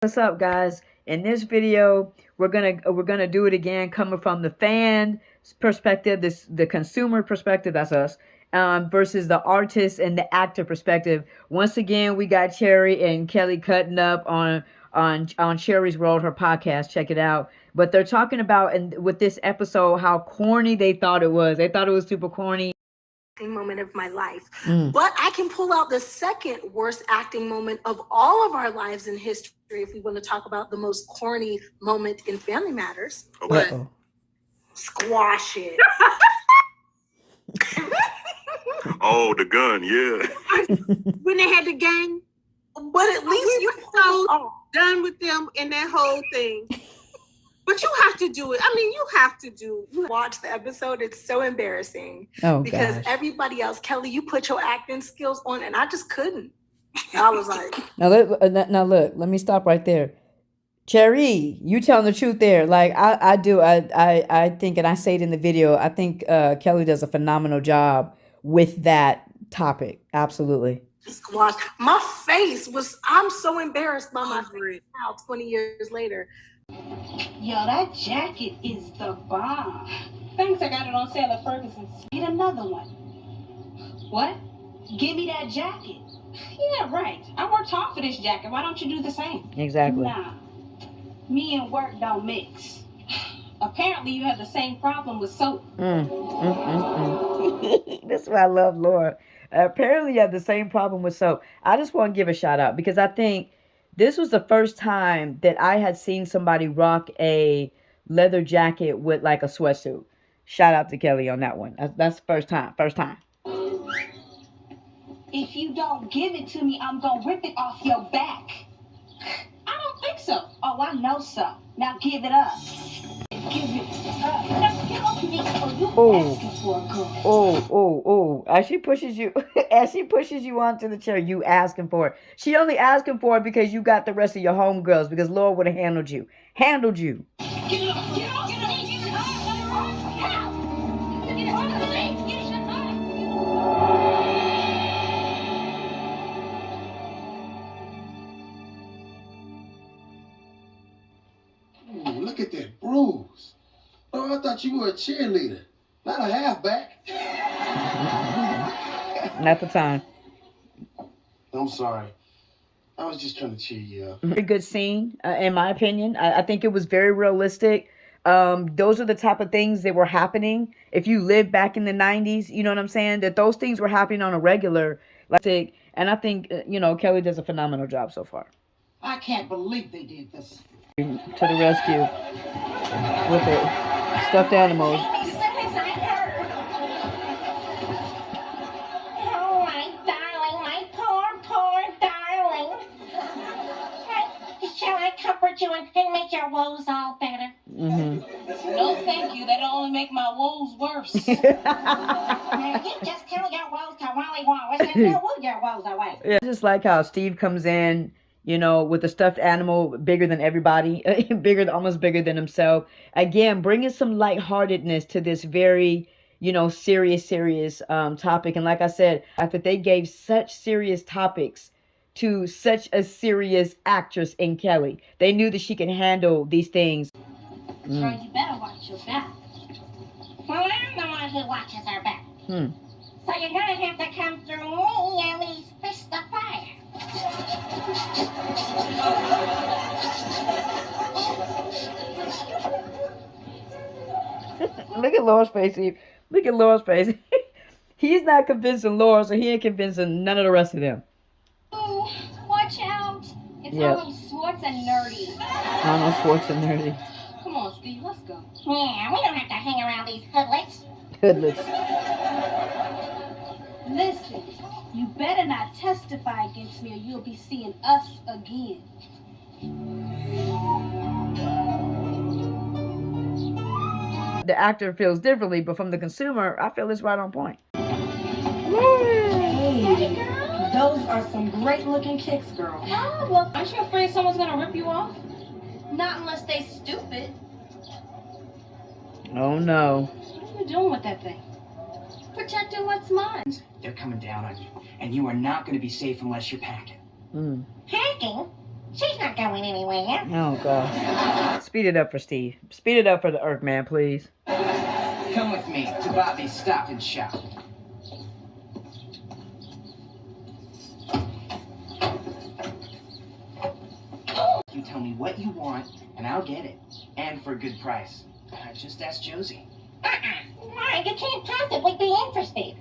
What's up, guys? In this video, we're gonna do it again, coming from the fan perspective, the consumer perspective, that's us, versus the artist and the actor perspective. Once again, we got Cherry and Kelly cutting up on Cherry's World, her podcast. Check it out. But they're talking about, and with this episode, how corny they thought it was. They thought it was super corny. Moment of my life. But I can pull out the second worst acting moment of all of our lives in history if we want to talk about the most corny moment in Family Matters. Okay. Squash it. Oh, the gun, yeah. When they had the gang, but at least you so done with them and that whole thing. But you have to do it. I mean, you have to do. You watch the episode. It's so embarrassing. Oh, because gosh. Everybody else, Kelly, you put your acting skills on, and I just couldn't. I was like, now look. Let me stop right there. Cherry, you telling the truth there. Like I do. I think, and I say it in the video. I think Kelly does a phenomenal job with that topic. Absolutely. Squash. My face was. I'm so embarrassed by my face now. 20 years later. Yo, that jacket is the bomb. Thanks, I got it on sale at Ferguson's. Get another one. What? Give me that jacket. Yeah, right. I worked hard for this jacket. Why don't you do the same? Exactly. Nah. Me and work don't mix. Apparently, you have the same problem with soap. That's why I love Laura. Apparently, you have the same problem with soap. I just want to give a shout out because I think this was the first time that I had seen somebody rock a leather jacket with like a sweatsuit. Shout out to Kelly on that one. That's the first time. First time. If you don't give it to me, I'm going to rip it off your back. I don't think so. Oh, I know so. Now give it up. Give it up. Now get off me or you asking for a girl. Oh. As she pushes you onto the chair, you asking for it. She only asking for it because you got the rest of your homegirls, because Laura would have handled you. Handled you. Get off, get off, get off, get off, get off, get off, Ooh, look at that bruise. Oh, I thought you were a cheerleader, not a halfback. Not the time. I'm sorry. I was just trying to cheer you up. Very good scene, in my opinion. I think it was very realistic. Those are the type of things that were happening. If you lived back in the 90s, you know what I'm saying? That those things were happening on a regular. And I think, Kelly does a phenomenal job so far. I can't believe they did this. To the rescue with the stuffed animals. Oh, my darling, my poor darling. Shall I comfort you and make your woes all better? No, thank you. That'll only make my woes worse. Now, you just tell your woes to Wally Wallace and he'll woo your woes away. Yeah, just like how Steve comes in, with a stuffed animal bigger than everybody, almost bigger than himself. Again, bringing some lightheartedness to this very, serious topic. And like I said, after they gave such serious topics to such a serious actress in Kelly, they knew that she could handle these things. So you better watch your back. Well, I'm the one who watches her back. So you're gonna have to come through me and these fists of fire. Look at Laura's face. Look at Laura's face. He's not convincing Laura, so he ain't convincing none of the rest of them. Ooh, watch out. It's Arnold Schwartz and Nerdy. Arnold Schwartz and Nerdy. Come on, Steve, let's go. Yeah, we don't have to hang around these hoodlets. Hoodlets. Listen, you better not testify against me or you'll be seeing us again. The actor feels differently, but from the consumer, I feel it's right on point. Hey, those are some great looking kicks, girl. Oh, well, Aren't you afraid someone's gonna rip you off? not unless they stupid. Oh no. What are you doing with that thing? Protecting what's mine. They're coming down on you, and you are not going to be safe unless you're packing. Packing? She's not going anywhere. Oh gosh. Speed it up for Steve. Speed it up for the Earthman, please. Come with me to Bobby's Stop and Shop. You tell me what you want, and I'll get it. And for a good price. Just ask Josie. Why? You can't possibly be interested.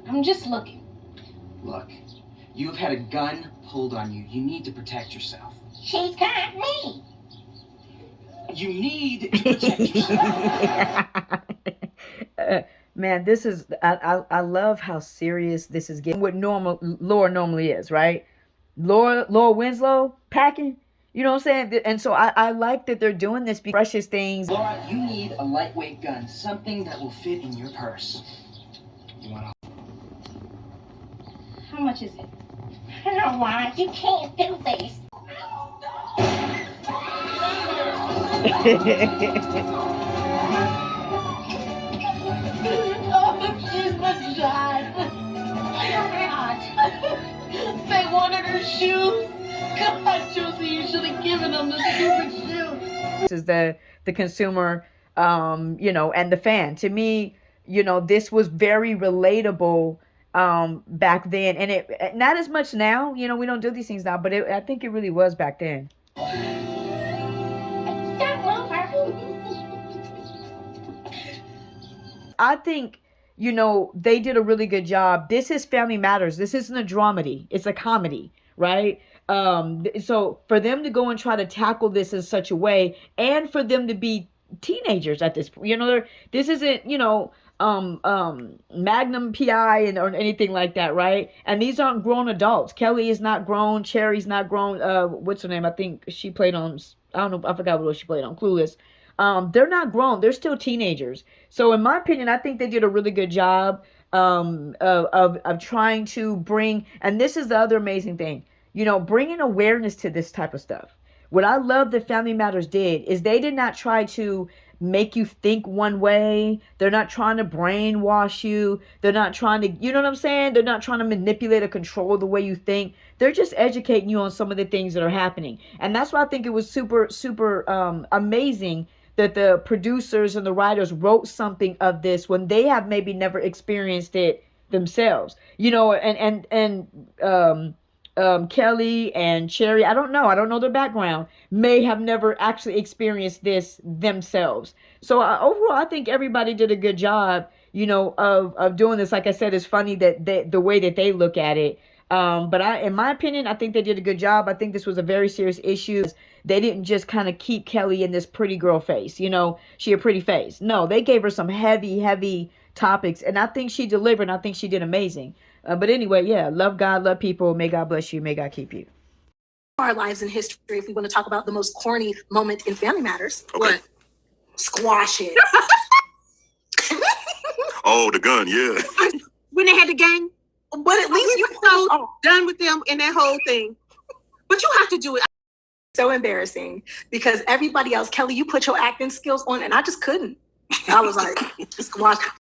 I'm just looking. Look, you've had a gun pulled on you. You need to protect yourself. She's got me. You need to protect yourself. Man, this is I love how serious this is getting. What Laura normally is, right? Laura Winslow packing. You know what I'm saying? And so I like that they're doing this precious things. Laura, you need a lightweight gun, something that will fit in your purse. You want How much is it? Laura, you can't do this. Oh, she's been shot. They wanted her shoes. God, Josie, you should have given them the stupid shoes. This is the consumer, you know, and the fan. To me, you know, this was very relatable back then, and it not as much now. You know, we don't do these things now, but I think it really was back then. I think, you know, they did a really good job. This is Family Matters. This isn't a dramedy. It's a comedy, right? So for them to go and try to tackle this in such a way, and for them to be teenagers at this point, you know, this isn't, you know, Magnum PI or anything like that, right? And these aren't grown adults. Kelly is not grown. Cherry's not grown. What's her name? I think she played on, I don't know, I forgot what she played on, Clueless. They're not grown. They're still teenagers. So in my opinion, I think they did a really good job of trying to bring, and this is the other amazing thing, you know, bringing awareness to this type of stuff. What I love that Family Matters did is they did not try to make you think one way. They're not trying to brainwash you. They're not trying to, you know what I'm saying? They're not trying to manipulate or control the way you think. They're just educating you on some of the things that are happening. And that's why I think it was super, super amazing that the producers and the writers wrote something of this when they have maybe never experienced it themselves. You know, and Kelly and Cherry, I don't know their background, may have never actually experienced this themselves. So overall, I think everybody did a good job, you know, of doing this. Like I said, it's funny that the way that they look at it. But in my opinion, I think they did a good job. I think this was a very serious issue. They didn't just kind of keep Kelly in this pretty girl face, you know, she a pretty face. No, they gave her some heavy topics, and I think she delivered, and I think she did amazing. But anyway, yeah, love God, love people. May God bless you. May God keep you. Our lives in history, if we want to talk about the most corny moment in Family Matters. Okay. What? Squash it. Oh, the gun, yeah. When they had the gang, But at least we you were so done with them and that whole thing. But you have to do it. so embarrassing because everybody else, Kelly, you put your acting skills on and I just couldn't. I was like, squash.